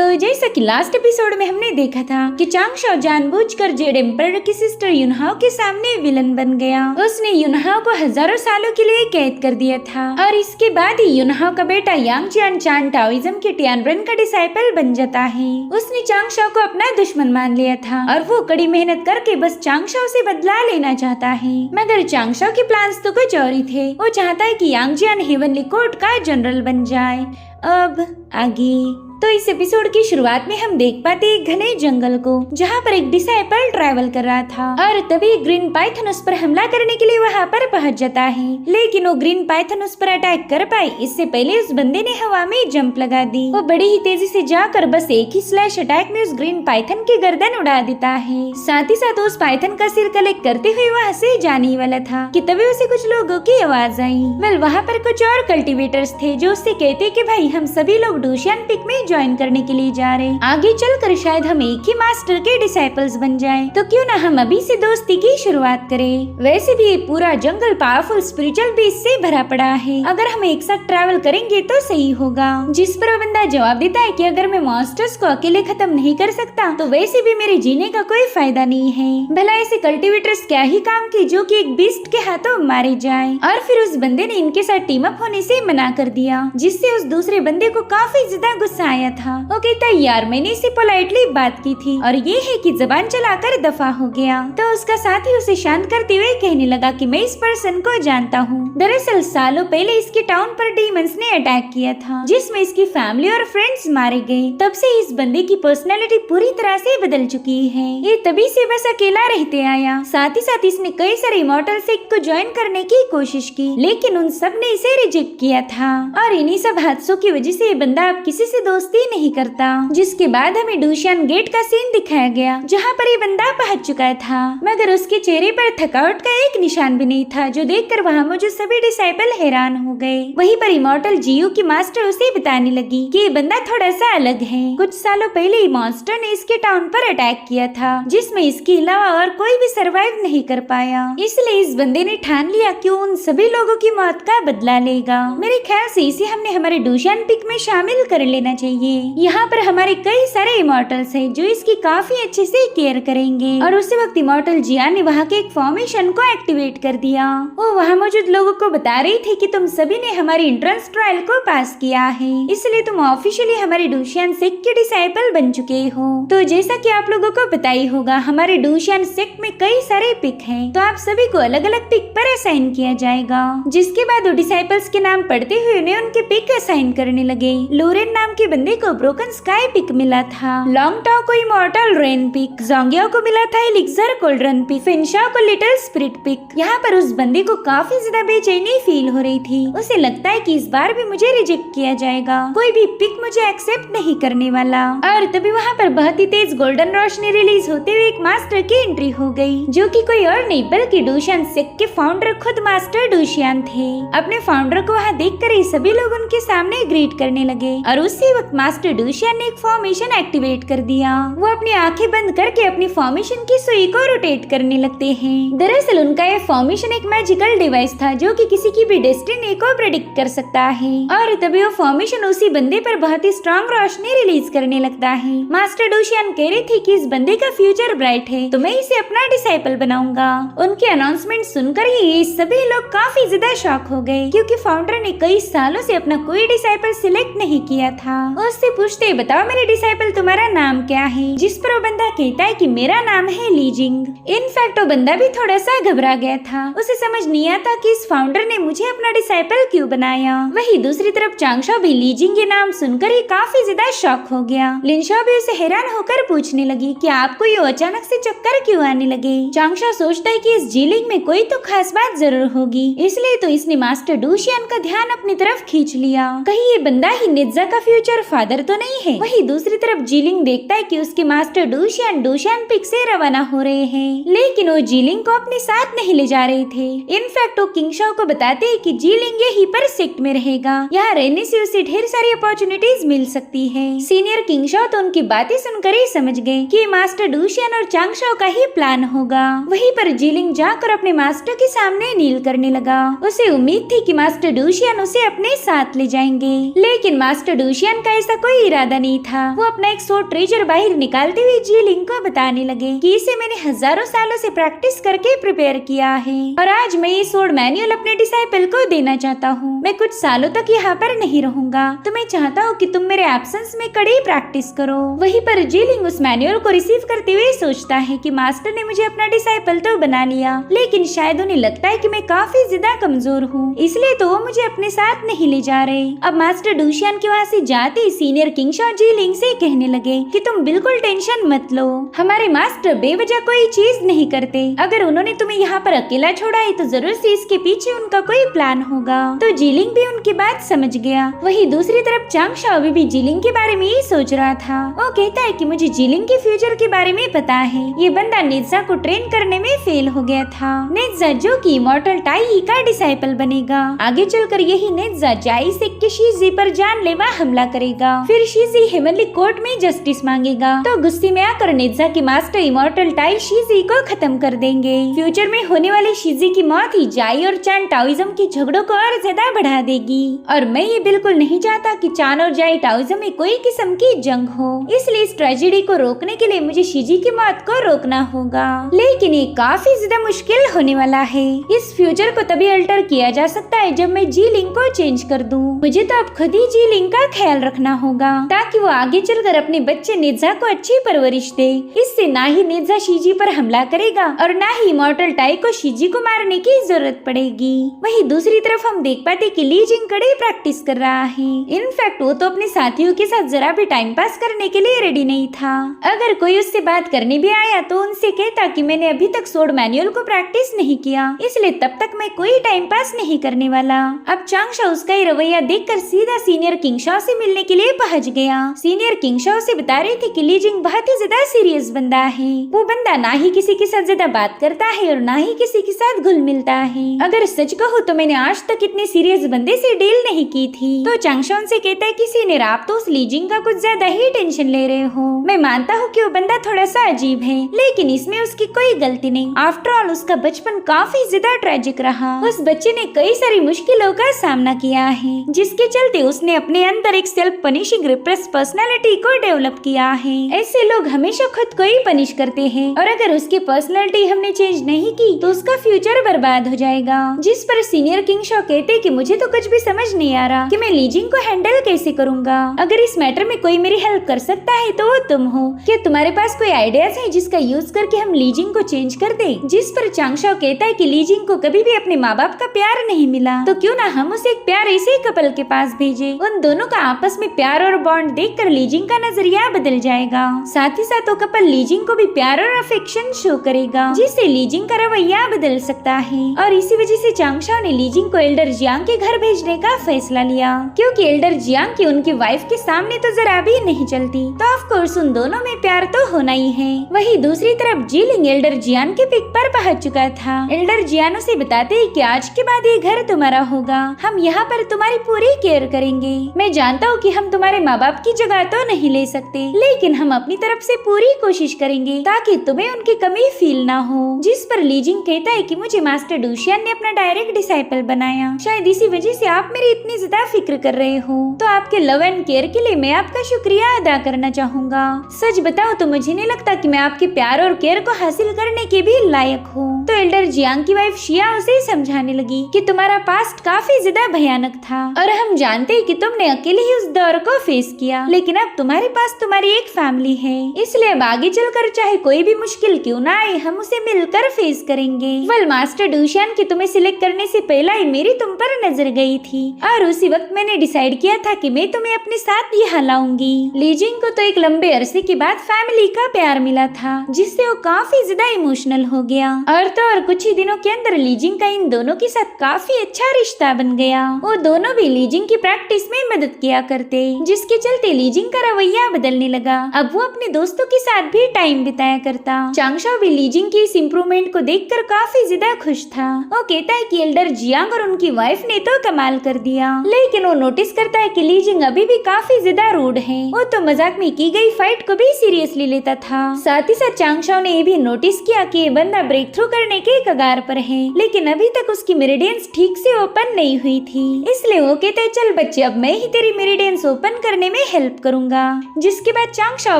तो जैसा कि लास्ट एपिसोड में हमने देखा था कि चांगशाओ जानबूझकर जेड एम्परर की सिस्टर युनहाओ के सामने विलन बन गया। उसने युनहाओ को हजारों सालों के लिए कैद कर दिया था और इसके बाद ही युनहाओ का बेटा यांग जियान चान टाओइज्म के टियानरन का डिसाइपल बन जाता है। उसने चांगशाओ को अपना दुश्मन मान लिया था और वो कड़ी मेहनत करके बस चांगशाओ से बदला लेना चाहता है। मगर चांगशाओ के प्लान्स तो कुछ और ही थे। वो चाहता है कि यांग जियान हेवनली कोर्ट का जनरल बन जाए। अब आगे तो इस एपिसोड की शुरुआत में हम देख पाते एक घने जंगल को जहाँ पर एक डिसाइपल ट्रैवल कर रहा था और तभी ग्रीन पाइथन उस पर हमला करने के लिए वहाँ पर पहुँच जाता है। लेकिन वो ग्रीन पाइथन उस पर अटैक कर पाए इससे पहले उस बंदे ने हवा में जंप लगा दी। वो बड़ी ही तेजी से जाकर बस एक ही स्लैश अटैक में उस ग्रीन पाइथन की गर्दन उड़ा देता है। साथ ही साथ उस पाइथन का सिर कलेक्ट करते हुए वहाँ से जाने ही वाला था कि तभी उसे कुछ लोगों की आवाज आई। वेल वहाँ पर कुछ और कल्टिवेटर्स थे जो उससे कहते कि भाई हम सभी लोग डूशियान पिक में ज्वाइन करने के लिए जा रहे। आगे चलकर शायद हम एक ही मास्टर के डिसाइपल्स बन जाएं। तो क्यों ना हम अभी से दोस्ती की शुरुआत करें। वैसे भी ये पूरा जंगल पावरफुल स्पिरिचुअल बीज से भरा पड़ा है। अगर हम एक साथ ट्रैवल करेंगे तो सही होगा। जिस पर वो बंदा जवाब देता है कि अगर मैं मॉन्स्टर्स को अकेले खत्म नहीं कर सकता तो वैसे भी मेरे जीने का कोई फायदा नहीं है। भला ऐसे कल्टिवेटर्स क्या ही काम की जो कि एक बीस्ट के हाथों मारे जाए। और फिर उस बंदे ने इनके साथ टीम अप होने से मना कर दिया जिससे उस दूसरे बंदे को काफी ज्यादा गुस्सा आया था। वो कहता है यार मैंने इससे पोलाइटली बात की थी और ये है कि जबान चलाकर दफा हो गया। तो उसका साथी उसे शांत करते हुए कहने लगा कि मैं इस पर्सन को जानता हूँ। दरअसल सालों पहले इसके टाउन पर डीमंस ने अटैक किया था जिसमें इसकी फैमिली और फ्रेंड्स मारे गए। तब से इस बंदे की पर्सनैलिटी पूरी तरह से बदल चुकी है। ये तभी से बस अकेला रहते आया। साथ ही साथ इसने कई सारे इमॉर्टल सेक्ट को ज्वाइन करने की कोशिश की लेकिन उन सब ने इसे रिजेक्ट किया था और इन्हीं सब हादसों की वजह से ये बंदा अब किसी से दोस्ती नहीं करता। जिसके बाद हमें डूशियान गेट का सीन दिखाया गया जहाँ पर ये बंदा पहुँच चुका था मगर उसके चेहरे पर थकावट का एक निशान भी नहीं था जो देखकर वहाँ मौजूद सभी डिसाइपल हैरान हो गए। वहीं पर इमॉर्टल जीयू की मास्टर उसे बताने लगी कि ये बंदा थोड़ा सा अलग है। कुछ सालों पहले मॉन्स्टर ने इसके टाउन पर अटैक किया था जिसमें इसके अलावा और कोई भी सरवाइव नहीं कर पाया। इसलिए इस बंदे ने ठान लिया कि उन सभी लोगों की मौत का बदला लेगा। मेरे ख्याल से इसे हमने हमारे डूशियान पिक में शामिल कर लेना चाहिए। यहाँ पर हमारे कई सारे इमॉर्टल्स हैं जो इसकी काफी अच्छे से केयर करेंगे। और उसी वक्त इमॉर्टल जियान ने वहाँ के एक फॉर्मेशन को एक्टिवेट कर दिया। वो वहाँ मौजूद लोगों को बता रही थी कि तुम सभी ने हमारी एंट्रेंस ट्रायल को पास किया है इसलिए तुम ऑफिशियली हमारे डूशियान सेक्ट के डिसाइपल बन चुके हो। तो जैसा कि आप लोगों को पता ही होगा हमारे डूशियान सेक्ट में कई सारे पिक हैं तो आप सभी को अलग अलग पिक पर असाइन किया जाएगा। जिसके बाद वो डिसाइपल्स के नाम पढ़ते हुए उन्हें उनके पिक असाइन करने लगे। लोरेन नाम के बंदे को ब्रोकन स्काई पिक मिला था। लॉन्ग टाओ को इमॉर्टल रेन पिक, जोंगियाओ को मिला था एलिक्सर कोल्ड्रन पिक, फिनशाओ को लिटिल स्पिरिट पिक। यहाँ पर उस बंदे को काफी ज्यादा बेचैनी फील हो रही थी। उसे लगता है कि इस बार भी मुझे रिजेक्ट किया जाएगा, कोई भी पिक मुझे एक्सेप्ट नहीं करने वाला। और तभी वहाँ पर बहुत ही तेज गोल्डन रोशनी रिलीज होते हुए एक मास्टर की एंट्री हो गई जो कि कोई और नहीं बल्कि डूशियान सेक्ट के फाउंडर खुद मास्टर डूशियान थे। अपने फाउंडर को वहाँ देखकर ही सभी लोग उनके सामने ग्रीट करने लगे और उसी वक्त मास्टर डूशियान ने एक फॉर्मेशन एक्टिवेट कर दिया। वो अपनी आंखें बंद करके अपनी फॉर्मेशन की सुई को रोटेट करने लगते हैं। दरअसल उनका ये फॉर्मेशन एक मैजिकल डिवाइस था जो कि किसी की भी डेस्टिनी को प्रेडिक्ट कर सकता है। और तभी वो फॉर्मेशन उसी बंदे पर बहुत ही स्ट्रॉन्ग रोशनी रिलीज करने लगता है। मास्टर डूशियान कह रही थी कि इस बंदे का फ्यूचर ब्राइट है तो मैं इसे अपना डिसाइपल बनाऊंगा। उनके अनाउंसमेंट सुनकर ही सभी लोग काफी ज्यादा शॉक हो गए क्योंकि फाउंडर ने कई सालों से अपना कोई डिसाइपल सिलेक्ट नहीं किया था। उससे पूछते बताओ मेरे डिसाइपल तुम्हारा नाम क्या है। जिस पर वो बंदा कहता है कि मेरा नाम है लीजिंग। इनफैक्ट वो बंदा भी थोड़ा सा घबरा गया था। उसे समझ नहीं आता कि इस फाउंडर ने मुझे अपना डिसाइपल क्यों बनाया। वही दूसरी तरफ चांगशाओ भी लीजिंग के नाम सुनकर ही काफी ज्यादा शॉक हो गया। लिनशाओ भी उसे हैरान होकर पूछने लगी कि आपको ये अचानक से चक्कर क्यों आने लगे। चांगशाओ सोचता है कि इस जीलिंग में कोई तो खास बात जरूर होगी इसलिए तो इसने मास्टर डूशियान का ध्यान अपनी तरफ खींच लिया। कहीं ये बंदा ही नित्जा का फ्यूचर फादर तो नहीं है। वही दूसरी तरफ जीलिंग देखता है कि उसके मास्टर डूशियान पिक से रवाना हो रहे हैं लेकिन वो जीलिंग को अपने साथ नहीं ले जा रहे थे। इनफैक्ट वो किंगशाओ को बताते हैं कि जीलिंग यही पर सेक्ट में रहेगा। यहाँ रहने से उसे ढेर सारी अपॉर्चुनिटीज मिल सकती है। सीनियर किंगशाओ तो उनकी बातें सुनकर ही समझ गए कि मास्टर डूशियान और चांगशाओ का ही प्लान होगा। वहीं पर जीलिंग जाकर अपने मास्टर के सामने नील करने लगा। उसे उम्मीद थी कि मास्टर डूशियान उसे अपने साथ ले जाएंगे लेकिन मास्टर डूशियान का ऐसा कोई इरादा नहीं था। वो अपना एक स्वॉर्ड ट्रेजर बाहर निकालते हुए जीलिंग को बताने लगे कि इसे मैंने हजारों सालों से प्रैक्टिस करके प्रिपेयर किया है और आज मैं ये स्वॉर्ड मैनुअल अपने डिसाइपल को देना चाहता हूँ। मैं कुछ सालों तक यहाँ पर नहीं रहूंगा, तो मैं चाहता हूँ कि तुम मेरे एब्सेंस में कड़ी प्रैक्टिस करो। वहीं पर जीलिंग उस मैनुअल को रिसीव करते हुए सोचता है कि मास्टर ने मुझे अपना डिसाइपल तो बना लिया, लेकिन शायद उन्हें लगता है कि मैं काफी ज्यादा कमजोर हूँ, इसलिए तो वो मुझे अपने साथ नहीं ले जा रहे। अब मास्टर डूशियन के वहाँ से जाते ही सीनियर किंगशॉ जीलिंग से कहने लगे कि तुम बिल्कुल टेंशन मत लो, हमारे मास्टर बेवजह कोई चीज नहीं करते। अगर उन्होंने तुम्हें यहाँ पर अकेला छोड़ा है तो जरूर से इसके पीछे उनका कोई प्लान होगा। तो जीलिंग भी उनकी बात समझ गया। वही दूसरी तरफ चांगशा अभी भी जीलिंग के बारे में ही सोच रहा था। वो कहता है कि मुझे जीलिंग के फ्यूचर के बारे में पता है, ये बंदा नेत्जा को ट्रेन करने में फेल हो गया था। नेत्जा जो कि इमॉर्टल टाई का डिसाइपल बनेगा। आगे चलकर यही नेत्जा जाई से शिजी पर जानलेवा हमला करेगा। फिर शिजी हेवनली कोर्ट में जस्टिस मांगेगा, तो गुस्से में आकर नेत्जा के मास्टर इमॉर्टल टाई शिजी को खत्म कर देंगे। फ्यूचर में होने वाली शिजी की मौत ही जाई और चान टाओइज्म के झगड़ों को और ज्यादा बढ़ा देगी। और मैं ये बिल्कुल नहीं चाहता कि चान और जाई टाओइज्म में कोई किस्म की जंग हो, इसलिए इस ट्रेजेडी को रोकने के लिए मुझे शिजी की मौत को रोकना होगा। लेकिन ये काफी ज्यादा मुश्किल होने वाला है। इस फ्यूचर को तभी अल्टर किया जा सकता है जब मैं जीलिंग को चेंज कर दूं। मुझे तो अब खुद ही जीलिंग का ख्याल रखना होगा ताकि वो आगे चलकर अपने बच्चे नेत्जा को अच्छी परवरिश दे। इससे ना ही नेत्जा शिजी पर हमला करेगा और ना ही इमॉर्टल टाई को शिजी को मारने की जरूरत पड़ेगी। वहीं दूसरी तरफ हम देख पाते कि ली जिंग कड़ी प्रैक्टिस कर रहा है। इनफैक्ट वो तो अपने साथियों के साथ जरा भी टाइम पास करने के लिए रेडी नहीं था। अगर कोई उससे बात करने भी आया तो उनसे कहता कि मैंने अभी तक स्वॉर्ड मैनुअल को प्रैक्टिस नहीं किया, इसलिए तब तक मैं कोई टाइम पास नहीं करने वाला। अब चांगशा उसका ये रवैया देखकर सीधा सीनियर किंगशॉ से मिलने के लिए पहुंच गया। सीनियर किंगशॉ से बता रही थी कि ली जिंग बहुत ही ज्यादा सीरियस बंदा है। वो बंदा ना ही किसी के साथ ज्यादा बात करता है और ना ही किसी के साथ घुल मिलता है। अगर सच कहूँ तो मैंने आज तक इतने सीरियस बंदे से डील नहीं की थी। तो चांगशॉ से कहता है कि सीनियर आप तो उस ली जिंग का कुछ ज्यादा ही टेंशन ले रहे हो। मैं मानता हूँ कि वो बंदा थोड़ा सा अजीब है, लेकिन इसमें उसकी कोई गलती नहीं। आफ्टर ऑल उसका बचपन काफी ज्यादा ट्रेजिक रहा। उस बच्चे ने कई सारी मुश्किलों का सामना किया है, जिसके चलते उसने अपने अंदर एक सेल्फ पनिशिंग रिप्रेस पर्सनालिटी को डेवलप किया है। ऐसे लोग हमेशा खुद को ही पनिश करते हैं और अगर उसकी पर्सनालिटी हमने चेंज नहीं की तो उसका फ्यूचर बर्बाद हो जाएगा। जिस पर सीनियर किंगशॉ कहते कि मुझे तो कुछ भी समझ नहीं आ रहा कि मैं ली जिंग को हैंडल कैसे करूंगा। अगर इस मैटर में कोई मेरी हेल्प कर सकता है तो वो तुम हो। क्या तुम्हारे पास कोई आइडियाज है जिसका यूज करके हम ली जिंग को चेंज कर दे? जिस पर चांगशॉ कहता है कि ली जिंग को कभी भी अपने माँ बाप का प्यार नहीं मिला, तो क्यों ना हम उसे एक प्यार ऐसे कपल के पास भेजे। उन दोनों का आपस में प्यार और बॉन्ड देखकर ली जिंग का नजरिया बदल जाएगा। साथ ही साथ वो कपल ली जिंग को भी प्यार और अफेक्शन शो करेगा, जिससे ली जिंग का रवैया बदल सकता है। और इसी वजह से चांगशॉ ने ली जिंग को एल्डर जियांग के घर भेजने का फैसला लिया, क्योंकि एल्डर जियांग की उनकी वाइफ के सामने तो जरा भी नहीं चलती। तो ऑफ कोर्स उन दोनों में प्यार तो होना ही है। वही दूसरी तरफ जीलिंग एल्डर जियान के पिक पर पहुंच चुका था। एल्डर जियान उसे बताते हैं कि आज के बाद ये घर तुम्हारा होगा, हम यहाँ पर तुम्हारी पूरी केयर करेंगे। मैं जानता हूँ कि हम तुम्हारे माँ बाप की जगह तो नहीं ले सकते, लेकिन हम अपनी तरफ से पूरी कोशिश करेंगे ताकि तुम्हें उनकी कमी फील ना हो। जिस पर ली जिंग कहता है कि मुझे मास्टर डूशियन ने अपना डायरेक्ट डिसाइपल बनाया, शायद इसी वजह से आप मेरी इतनी ज्यादा फिक्र कर रहे हो। तो आपके लव एंड केयर के लिए मैं आपका शुक्रिया अदा करना चाहूँगा। सच बताओ तो मुझे नहीं लगता कि मैं आपके प्यार और केयर को हासिल करने के भी लायक हूँ। तो एल्डर जियांग की वाइफ शिया उसे समझाने लगी कि तुम्हारा पास्ट काफी ज्यादा भयानक था और हम जानते हैं कि तुमने अकेले ही उस दौर को फेस किया, लेकिन अब तुम्हारे पास तुम्हारी एक फैमिली है, इसलिए अब आगे चलकर चाहे कोई भी मुश्किल क्यों ना आए हम उसे मिलकर फेस करेंगे। वेल मास्टर डूशियन की तुम्हें सिलेक्ट करने से पहले ही मेरी तुम पर नजर गई थी और उसी वक्त मैंने डिसाइड किया था कि मैं तुम्हें अपने साथ यहाँ लाऊंगी। ली जिंग को तो एक लंबे अरसे के बाद फैमिली का प्यार मिला था, जिससे वो काफी ज्यादा इमोशनल हो गया और कुछ ही दिनों के अंदर ली जिंग का इन दोनों के साथ काफी अच्छा रिश्ता बन गया। वो दोनों भी ली जिंग की प्रैक्टिस में मदद किया करते, जिसके चलते ली जिंग का रवैया बदलने लगा। अब वो अपने दोस्तों के साथ भी टाइम बिताया करता। चांगशॉ भी ली जिंग की इस इम्प्रूवमेंट को देखकर काफी ज्यादा खुश था। वो कहता है कि एल्डर जियांग और उनकी वाइफ ने तो कमाल कर दिया, लेकिन वो नोटिस करता है कि ली जिंग अभी भी काफी ज्यादा रूड है। वो तो मजाक में की गई फाइट को भी सीरियसली लेता था। साथ ही साथ चांगशॉ ने ये भी नोटिस किया कि ये बंदा ब्रेक थ्रू करने के कगार पर है, लेकिन अभी तक उसकी मेरिडियंस ठीक से ओपन नहीं हुई थी। इसलिए वो कहते चल बच्चे अब मैं ही तेरी मेरिडियंस ओपन करने में हेल्प करूंगा। जिसके बाद चांगशाओ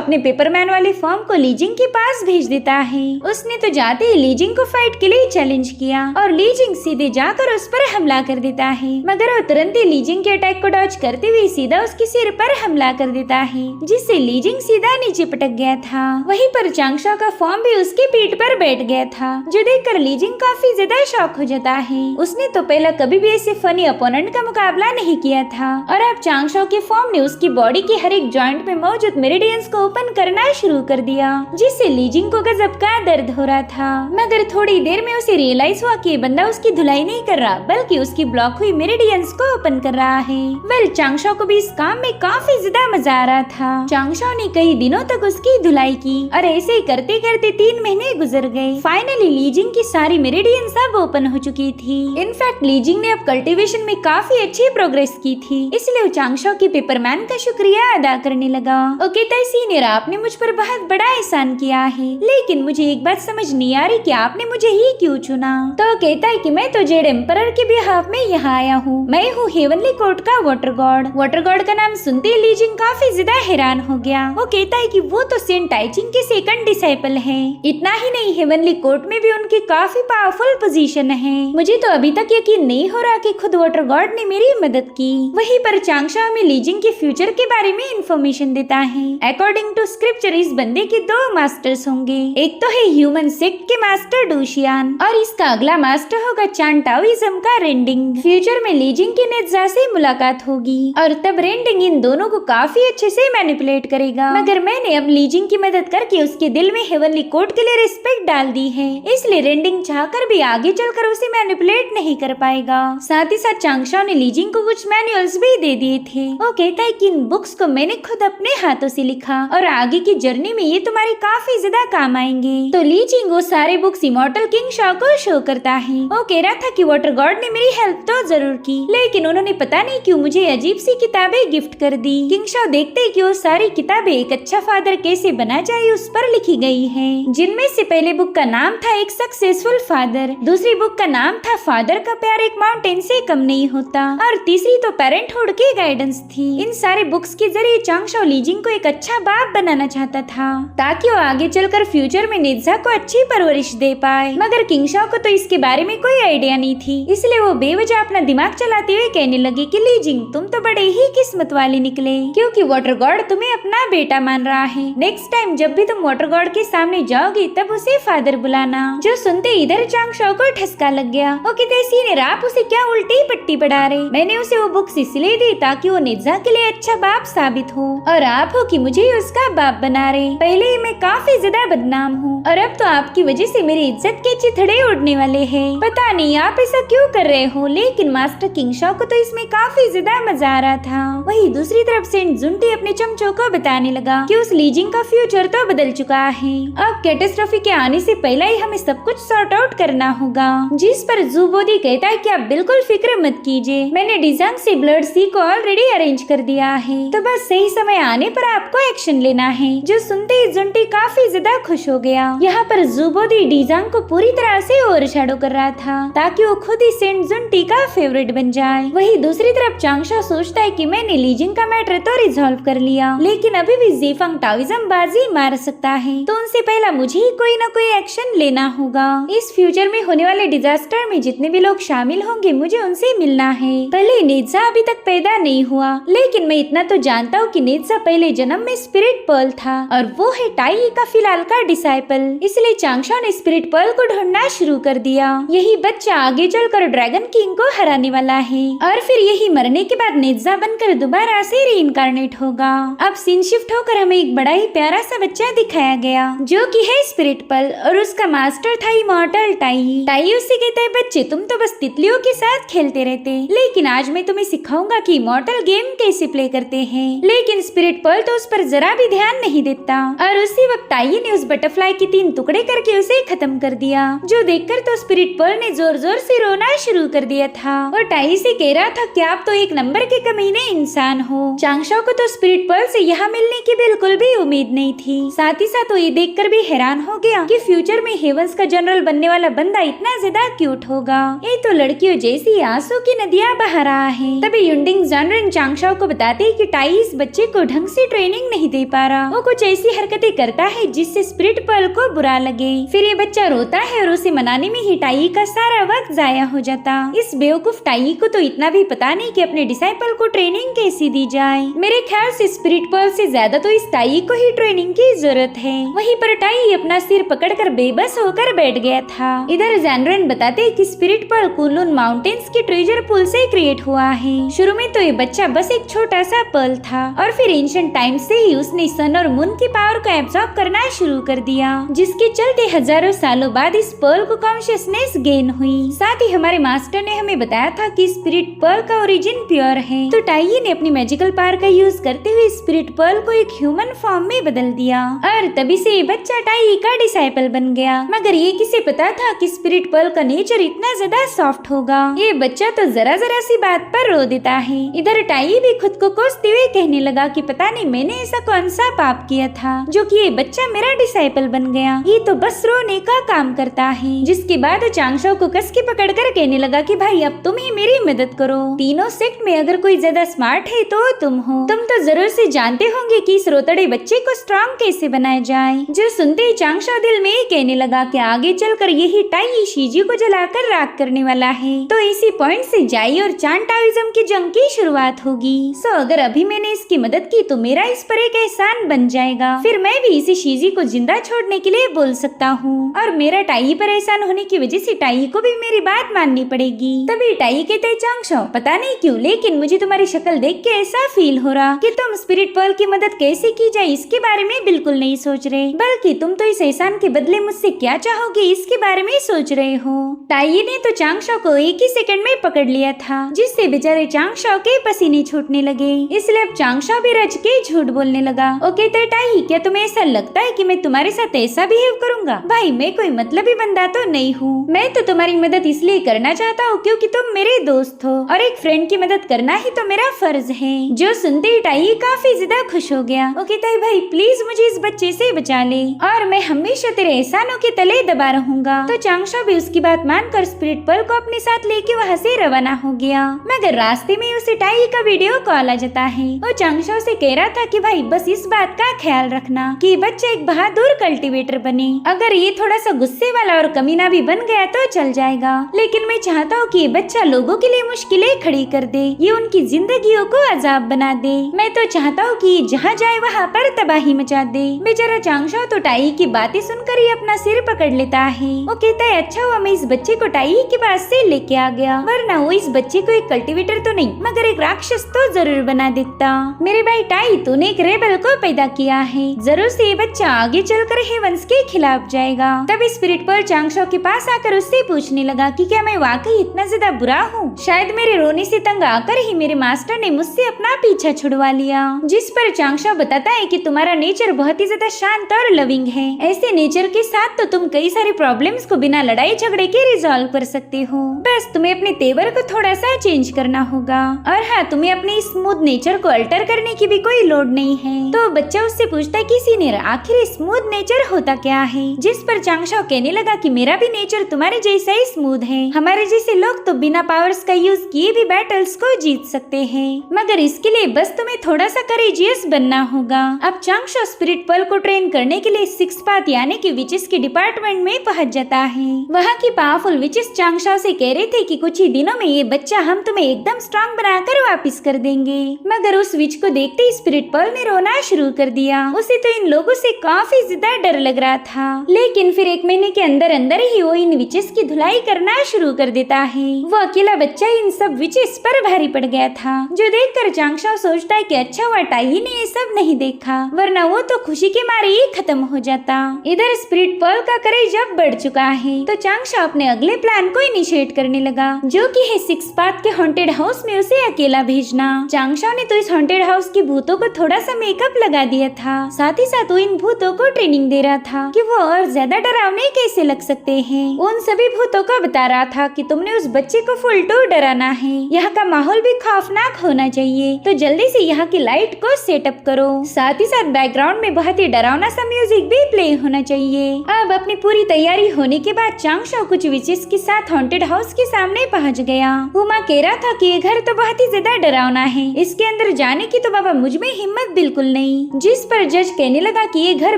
अपने पेपरमैन वाले फॉर्म को लीजिंग के पास भेज देता है। उसने तो जाते ही लीजिंग को फाइट के लिए चैलेंज किया और लीजिंग सीधे जाकर उस पर हमला कर देता है, मगर वो तुरंत ही लीजिंग के अटैक को डॉज करते हुए सीधा उसके सिर पर हमला कर देता है, जिससे लीजिंग सीधा नीचे पटक गया था। वहीं पर चांगशाओ का फॉर्म भी उसके पीठ पर बैठ गया था, जो देखकर लीजिंग काफी ज्यादा शॉक हो जाता है। उसने तो पहले कभी भी ऐसे फनी अपोनेंट का मुकाबला नहीं किया था और अब चांगशाओ के फॉर्म ने उसकी बॉडी के हर एक जॉइंट में मौजूद मेरिडियंस को ओपन करना शुरू कर दिया, जिससे लीजिंग को गजब का दर्द हो रहा था। मगर थोड़ी देर में उसे रियलाइज हुआ कि बंदा उसकी धुलाई नहीं कर रहा बल्कि उसकी ब्लॉक हुई मेरिडियंस को ओपन कर रहा है। वेल, चांगशाओ को भी इस काम में काफी ज्यादा मजा आ रहा था। चांगशाओ ने कई दिनों तक उसकी धुलाई की और ऐसे ही करते करते 3 महीने गुजर गए। फाइनली लीजिंग की सारी मेरिडियंस अब ओपन हो चुकी थी। इनफैक्ट लीजिंग ने अब कल्टीवेशन में काफी अच्छी प्रोग्रेस की थी, इसलिए वो चांगशाओ की पेपरमैन का शुक्रिया अदा करने लगा। ओके ताई सीनियर, आपने मुझ पर बहुत बड़ा एहसान किया है, लेकिन मुझे एक बात समझ नहीं आ रही कि आपने मुझे ही क्यों चुना। तो कहता है कि मैं तो जेड एम्परर के बिहाफ में यहाँ आया हूँ। मैं हूँ हेवनली कोर्ट का वाटर गॉड। वाटर गॉड का नाम सुनते ही लीजिंग काफी ज्यादा हैरान हो गया। वो कहता है कि वो तो सेंट टाइचिंग के सेकंड डिसाइपल है। इतना ही नहीं, हेवनली कोर्ट में भी उनकी काफी पावरफुल पोजीशन है। मुझे तो अभी तक यकीन नहीं हो रहा कि खुद वाटर गॉड ने मेरी मदद की। वहीं पर चांगशाओ में लीजिंग के फ्यूचर के बारे में इंफॉर्मेशन देता है। अकॉर्डिंग टू स्क्रिप्चर इस बंदे के 2 मास्टर्स होंगे। एक तो है ह्यूमन सेक्ट के मास्टर डूशियान और इसका अगला मास्टर होगा चान टाओइज्म का रेंडिंग। फ्यूचर में लीजिंग की नेत्जा से मुलाकात होगी और तब रेंडिंग इन दोनों को काफी अच्छे से मैनिपुलेट करेगा। मगर मैंने अब लीजिंग की मदद करके उसके दिल में हेवनली कोर्ट के लिए रिस्पेक्ट डाल दी है, इसलिए रेंडिंग चाहकर भी आगे चलकर उसे मैनिपुलेट नहीं कर पाएगा। साथ ही साथ चांगशाओ ने लीजिंग को कुछ मैनुअल्स भी दे दिए थे। वो कहता है कि इन बुक्स को मैंने खुद अपने हाथों से लिखा और आगे की जर्नी में ये तुम्हारे काफी ज्यादा काम आएंगे। तो लीजिंग वो सारे बुक्स इमॉर्टल किंग शाओ को शो करता है। वो कह रहा था कि वाटर गॉड ने मेरी हेल्प तो जरूर की, लेकिन उन्होंने पता नहीं क्यों मुझे अजीब सी किताबें गिफ्ट कर दी। किंग शाओ देखते हैं कि वो सारी किताबें एक अच्छा फादर कैसे बना जाए उस पर लिखी गई है, जिनमें से पहले बुक का नाम था एक सक्सेसफुल फादर, दूसरी बुक का नाम था फादर का प्यार एक माउंटेन से कम नहीं होता और तीसरी तो पेरेंटहुड की गाइडेंस थी। इन सारे बुक्स के जरिए चांगशाओ लीजिंग को एक अच्छा बाप बनाना चाहता था ताकि वो आगे चलकर फ्यूचर में नेत्जा को अच्छी परवरिश दे पाए। मगर किंग शाओ को तो इसके बारे में कोई आइडिया नहीं थी, इसलिए वो बेवजह अपना दिमाग चलाते हुए कहने लगे कि लीजिंग तुम तो बड़े ही किस्मत वाले निकले, क्योंकि वाटर गॉड तुम्हें अपना बेटा मान रहा है। नेक्स्ट टाइम जब भी तुम वाटर गॉड के सामने जाओगे तब उसे फादर बुलाना। जो सुनते इधर चांगशाओ को ठसका लग गया। वो कहते सीनियर, आप उसे क्या उल्टी पट्टी पढ़ा रहे? मैंने उसे वो बुक्स इसलिए दी ताकि वो नेत्जा के लिए अच्छा बाप साबित हो और आप हो कि मुझे उसका बाप बना रहे। पहले ही मैं काफी ज्यादा बदनाम हूँ और अब तो आपकी वजह से मेरी इज्जत के चिथड़े उड़ने वाले हैं। पता नहीं आप ऐसा क्यों कर रहे हो, लेकिन मास्टर किंग शाओ को तो इसमें काफी ज्यादा मजा आ रहा था। वही दूसरी तरफ सेंट जुंटी अपने चमचों को बताने लगा कि उस लीजिंग का फ्यूचर तो बदल चुका है। अब कैटास्ट्रॉफी के आने से पहले ही हमें सब कुछ सॉर्ट आउट करना होगा। जिस पर ज़ुबोदी कहता है कि आप बिल्कुल फिक्र मत कीजिए, मैंने डिजांग से ब्लड सी को ऑलरेडी अरेंज कर दिया है, तो बस सही समय आने पर आपको एक्शन लेना है। जो सुनते ही जुंटी काफी ज्यादा खुश हो गया। यहाँ पर ज़ुबोदी डिजांग को पूरी तरह से ओवरशैडो कर रहा था ताकि वो खुद ही सेंट जुंटी का फेवरेट बन जाए। वही दूसरी तरफ चांगशाओ सोचता है कि मैंने लीजिंग का मैटर तो रिजॉल्व कर लिया, लेकिन अभी भी ज़ेफांग टाओइज्म बाजी मार सकता है, तो उनसे पहला मुझे ही कोई न कोई एक्शन लेना होगा। इस फ्यूचर में होने वाले डिजास्टर में जितने भी लोग शामिल होंगे मुझे उनसे मिलना है। भले नेत्जा अभी तक पैदा नहीं हुआ, लेकिन मैं इतना तो जानता हूँ कि नेत्जा पहले जन्म में स्पिरिट पर्ल था और वो है टाई का फिलहाल का डिसाइपल। इसलिए चांगशाओ ने स्पिरिट पर्ल को ढूंढना शुरू कर दिया। यही बच्चा आगे चलकर ड्रैगन किंग को हराने वाला है और फिर यही मरने के बाद नेत्जा बनकर दोबारा से रीइंकार्नेट होगा। अब सीन शिफ्ट होकर हमें एक बड़ा ही प्यारा सा बच्चा दिखाया गया जो कि है स्पिरिट पर्ल और उसका मास्टर था इमॉर्टल टाई। टाई उससे कहता है बच्चे तुम तो बस तितलियों के साथ खेलते रहते, लेकिन आज मैं तुम्हें सिखाऊंगा कि इमॉर्टल गेम कैसे प्ले करते हैं। लेकिन स्पिरिट पर्ल तो उस पर जरा भी ध्यान नहीं देता और उसी वक्त टाई ने उस बटरफ्लाई के 3 टुकड़े करके उसे खत्म कर दिया, जो देखकर तो स्पिरिट पर्ल ने जोर जोर से रोना शुरू कर दिया था और टाई से कह रहा था कि आप तो एक नंबर के कमीने इंसान हो। चांगशाओ को तो स्पिरिट पर्ल से यहाँ मिलने की बिल्कुल भी उम्मीद नहीं थी। साथ ही साथ वो ये देखकर भी हैरान हो गया कि फ्यूचर में हेवंस का जनरल बनने वाला बंदा इतना ज्यादा क्यूट होगा। ये तो लड़कियों जैसी आंसू की नदियाँ बहा रहा है। तभी युंडिंग जानरन चांगशाओ को बताते हैं कि टाई इस बच्चे को ढंग से ट्रेनिंग नहीं दे पा रहा। वो कुछ ऐसी हरकतें करता है जिससे स्पिरिट पर्ल को बुरा लगे। फिर ये बच्चा रोता है और उसे मनाने में ही टाई का सारा वक्त जाया हो जाता। इस बेवकूफ टाई को तो इतना भी पता नहीं कि अपने डिसाइपल को ट्रेनिंग कैसी दी जाए। मेरे ख्याल से स्पिरिट पर्ल से ज्यादा तो इस टाई को ही ट्रेनिंग की जरूरत है। वहीं पर टाई अपना सिर पकड़कर बेबस होकर बैठ गया था। इधर जैनरन बताते हैं कि स्पिरिट पर्ल कुनलुन माउंटेन्स के ट्रेजर पूल से क्रिएट हुआ है। शुरू में तो ये बच्चा बस एक छोटा सा पर्ल था और फिर एंशिएंट टाइम से ही उसने सन और मून की पावर को एब्जॉर्ब करना शुरू कर दिया, जिसके चलते हजारों सालों बाद इस पर्ल को कॉन्शियसनेस गेन हुई। साथ ही हमारे मास्टर ने हमें बताया था कि स्पिरिट पर्ल का ओरिजिन प्योर है। तो टाई ने अपनी मैजिकल पावर का यूज करते हुए स्पिरिट पर्ल को एक ह्यूमन फॉर्म में बदल दिया और तभी से ये बच्चा टाई का डिसाइपल बन गया। मगर ये किसे पता था कि स्पिरिट पर्ल का नेचर इतना ज्यादा सॉफ्ट होगा। ये बच्चा तो जरा जरा सी बात पर रो देता है। इधर टाई भी खुद को कोसते हुए कहने लगा कि पता नहीं मैंने ऐसा कौन सा पाप किया था जो कि ये बच्चा मेरा डिसाइपल बन गया। ये तो बस रोने का काम करता है। जिसके बाद चांगशाओ को कस के पकड़कर कहने लगा कि भाई अब तुम ही मेरी मदद करो। तीनों सेक्ट में अगर कोई ज्यादा स्मार्ट है तो तुम हो। तुम तो जरूर से जानते होंगे कि इस रोतड़े बच्चे को स्ट्रॉन्ग कैसे बनाया जाए। जो सुनते ही चांगशाओ दिल में कहने लगा कि आगे चलकर यही टाई शीजी को जलाकर राख करने वाला है। तो इसी पॉइंट से जाई और चान टाओइज्म की जंग की शुरुआत होगी। सो अगर अभी मैंने इसकी मदद की तो मेरा इस पर एक एहसान बन जाएगा। फिर मैं भी इसी शीजी को जिंदा छोड़ने के लिए बोल सकता हूँ और मेरा टाई पर एहसान होने की वजह से टाई को भी मेरी बात माननी पड़ेगी। तभी टाई कहते चांगशाओ पता नहीं क्यों लेकिन मुझे तुम्हारी शक्ल देख के ऐसा फील हो रहा कि तुम स्पिरिट पर्ल की मदद कैसे की जाए इसके बारे में बिल्कुल नहीं सोच रहे, बल्कि तुम तो इस एहसान के बदले मुझसे क्या चाहोगे इसके बारे में सोच रहे हो। टाई ने तो चांगशाओ को एक ही सेकंड में पकड़ लिया था, जिससे बेचारे चांगशाओ के पसीने छूटने लगे। इसलिए अब चांगशाओ भी रज के झूठ बोलने लगा। ओके तो टाई क्या तुम्हें ऐसा लगता है कि मैं तुम्हारे साथ ऐसा बिहेव करूंगा? भाई मैं कोई मतलबी बंदा तो नहीं हूँ। मैं तो तुम्हारी मदद इसलिए करना चाहता हूँ क्योंकि तुम मेरे दोस्त हो और एक फ्रेंड की मदद करना ही तो मेरा फर्ज है। जो सुनते ही टाई काफी ज्यादा खुश हो गया। ओके ताई भाई प्लीज मुझे इस बच्चे से बचा ले और मैं हमेशा तेरे एहसानों के तले दबा रहूंगा। तो चांगशाओ भी उसकी बात मानकर स्पिरिट पर्ल को अपने साथ लेके वहाँ से रवाना हो गया। मगर रास्ते में उसे टाई का वीडियो कॉल आ जाता है। वो चांगशाओ से कह रहा था कि भाई बस इस बात का ख्याल रखना कि बच्चा एक बहादुर कल्टीवेटर बने। अगर ये थोड़ा सा गुस्से वाला और कमीना भी बन गया तो चल जाएगा, लेकिन मैं चाहता हूँ कि ये बच्चा लोगों के लिए मुश्किलें खड़ी कर दे, ये उनकी जिंदगियों को अजाब बना दे। मैं तो चाहता हूँ कि जहाँ जाए वहाँ पर तबाही मचा दे। बेचारा चांगशाओ तो टाई की बातें सुनकर ही अपना सिर पकड़ लेता है। वो कहता है अच्छा हुआ मैं इस बच्चे को टाई के पास से लेके आ गया, वरना वो इस बच्चे को एक कल्टीवेटर तो नहीं मगर एक राक्षस तो जरूर बना देता। मेरे भाई टाई तूने एक रेबल को पैदा किया है, जरूर से ये बच्चा आगे चलकर हेवंस के खिलाफ जाएगा। तब स्पिरिट पर्ल चांगशाओ के पास आकर उससे पूछने लगा कि क्या मैं वाकई इतना ज्यादा बुरा हूँ? शायद मेरे रोने से तंग आकर ही मेरे मास्टर ने मुझसे अपना पीछा छुड़वा लिया। जिस पर चांगशाओ बताता है कि तुम्हारा नेचर बहुत ही ज्यादा शांत और लविंग है। ऐसे नेचर के साथ तो तुम कई सारे प्रॉब्लम्स को बिना लड़ाई झगड़े के रिजॉल्व कर सकते हो, बस तुम्हें अपने तेवर को थोड़ा सा चेंज करना होगा। और हाँ तुम्हें अपने स्मूथ नेचर को अल्टर करने की भी कोई लोड नहीं है। तो बच्चा उससे पूछता है कि सीनियर आखिर स्मूथ नेचर होता क्या है? जिस पर चांगशाओ कहने लगा कि मेरा भी नेचर तुम्हारे जैसा ही स्मूथ है। हमारे जैसे लोग तो बिना पावर्स का यूज किए भी बैटल्स को जीत सकते हैं, मगर इसके लिए बस तुम्हें थोड़ा सा करेजियस बनना होगा। अब चांगशाओ स्पिरिट पर्ल को ट्रेन करने के लिए सिक्स पाथ यानी कि विचेस के डिपार्टमेंट में पहुंच जाता है। वहाँ की पावरफुल विचेस चांगशाओ से कह रहे थे कि कुछ ही दिनों में ये बच्चा हम तुम्हें एकदम स्ट्रॉन्ग बनाकर वापस कर देंगे। मगर उस विच को देखते ही स्पिरिट पर्ल ने रोना शुरू कर दिया। उसे तो इन लोगों से काफी ज्यादा डर लग रहा था, लेकिन फिर एक महीने के अंदर अंदर ही वो इन विचेस की धुलाई करना शुरू कर देता है। वो अकेला बच्चा इन सब विचेस पर भारी पड़ गया था, जो देखकर चांगशाओ सोचता है कि अच्छा हुआ टाई ने ये सब नहीं देखा, वरना वो तो खुशी के मारे ही खत्म हो जाता। इधर स्पिरिट पर्ल का करेज अब बढ़ चुका है, तो चांगशाओ अपने अगले प्लान को इनिशिएट करने लगा, जो कि है सिक्स पाथ के हॉन्टेड हाउस में उसे अकेला भेजना। चांगशाओ ने तो इस हॉन्टेड हाउस के भूतों को थोड़ा सा मेकअप लगा दिया था, साथ ही साथ वो इन भूतों को ट्रेनिंग दे रहा था कि वो और ज्यादा डरावने कैसे लग सकते हैं। उन सभी भूतों को बता रहा था कि तुमने उस बच्चे को फुल टू डराना है, यहाँ का माहौल भी खौफनाक होना चाहिए, तो जल्दी से यहाँ की लाइट को सेटअप करो। साथ ही साथ बैकग्राउंड में बहुत ही डरावना सा म्यूजिक भी प्ले होना चाहिए। अब अपनी पूरी तैयारी होने के बाद चांगशाओ कुछ विचेस के साथ हॉन्टेड हाउस के सामने पहुँच गया। उमा कह रहा था कि ये घर तो बहुत ही ज्यादा डरावना है, इसके अंदर जाने की तो बाबा मुझ में हिम्मत बिल्कुल नहीं। जिस पर जज कहने लगा कि ये घर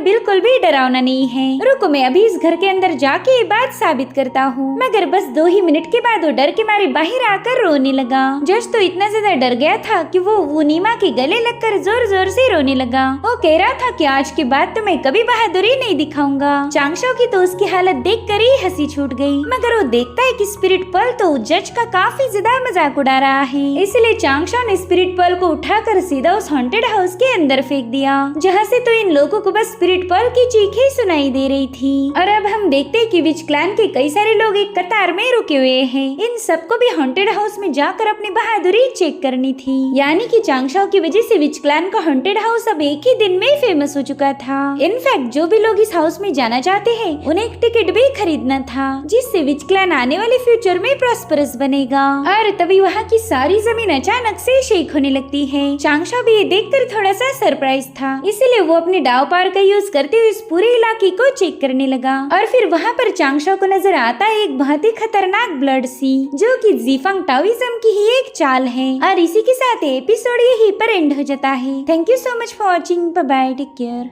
बिल्कुल भी डरावना नहीं है। रुको, मैं अभी इस घर के अंदर जाके ये बात साबित करता हूँ। मगर बस 2 ही मिनट के बाद वो डर के मारे बाहर आकर रोने लगा। जज तो इतना ज्यादा डर गया था कि वो वुनीमा के गले लगकर जोर जोर से रोने लगा। वो कह रहा था कि आज के बाद तो मैं कभी बहादुरी नहीं दिखाऊंगा। चांगशो की तो उसकी हालत देखकर ही हंसी छूट गई। मगर वो देखता है कि स्पिरिट पर्ल तो जज का काफी ज्यादा मजाक उड़ा रहा है, इसलिए चांगशो ने स्पिरिट पर्ल को उठाकर सीधा उस हॉन्टेड हाउस के अंदर फेंक दिया, जहाँ से तो इन लोगों को बस स्पिरिट पर्ल की चीखें सुनाई दे रही थी। और अब हम देखते हैं कि विच क्लैन के कई सारे लोग एक कतार में रुके हुए हैं। इन सबको भी हॉन्टेड हाउस में जाकर अपनी बहादुरी चेक करनी थी। यानी कि चांगशो की वजह से विच क्लैन का हॉन्टेड हाउस अब एक ही दिन में फेमस हो चुका था। इनफैक्ट जो भी लोग इस हाउस में जाना चाहते हैं उन्हें एक टिकट भी खरीदना था, जिससे विच क्लैन आने वाले फ्यूचर में प्रॉस्परस बनेगा। और तभी वहाँ की सारी जमीन अचानक से शेक होने लगती है। चांगशो भी ये देखकर थोड़ा सा सरप्राइज था, इसीलिए वो अपने डाव पार का यूज करते हुए इस पूरे इलाके को चेक करने लगा। और फिर वहाँ पर चांगशो को नजर आता है एक बहुत ही खतरनाक ब्लड सी, जो कि जीफंग टाओइज्म की ही एक चाल है। और इसी के साथ एपिसोड यहीं पर एंड हो जाता है। Thank you so much for watching. Bye bye, take care.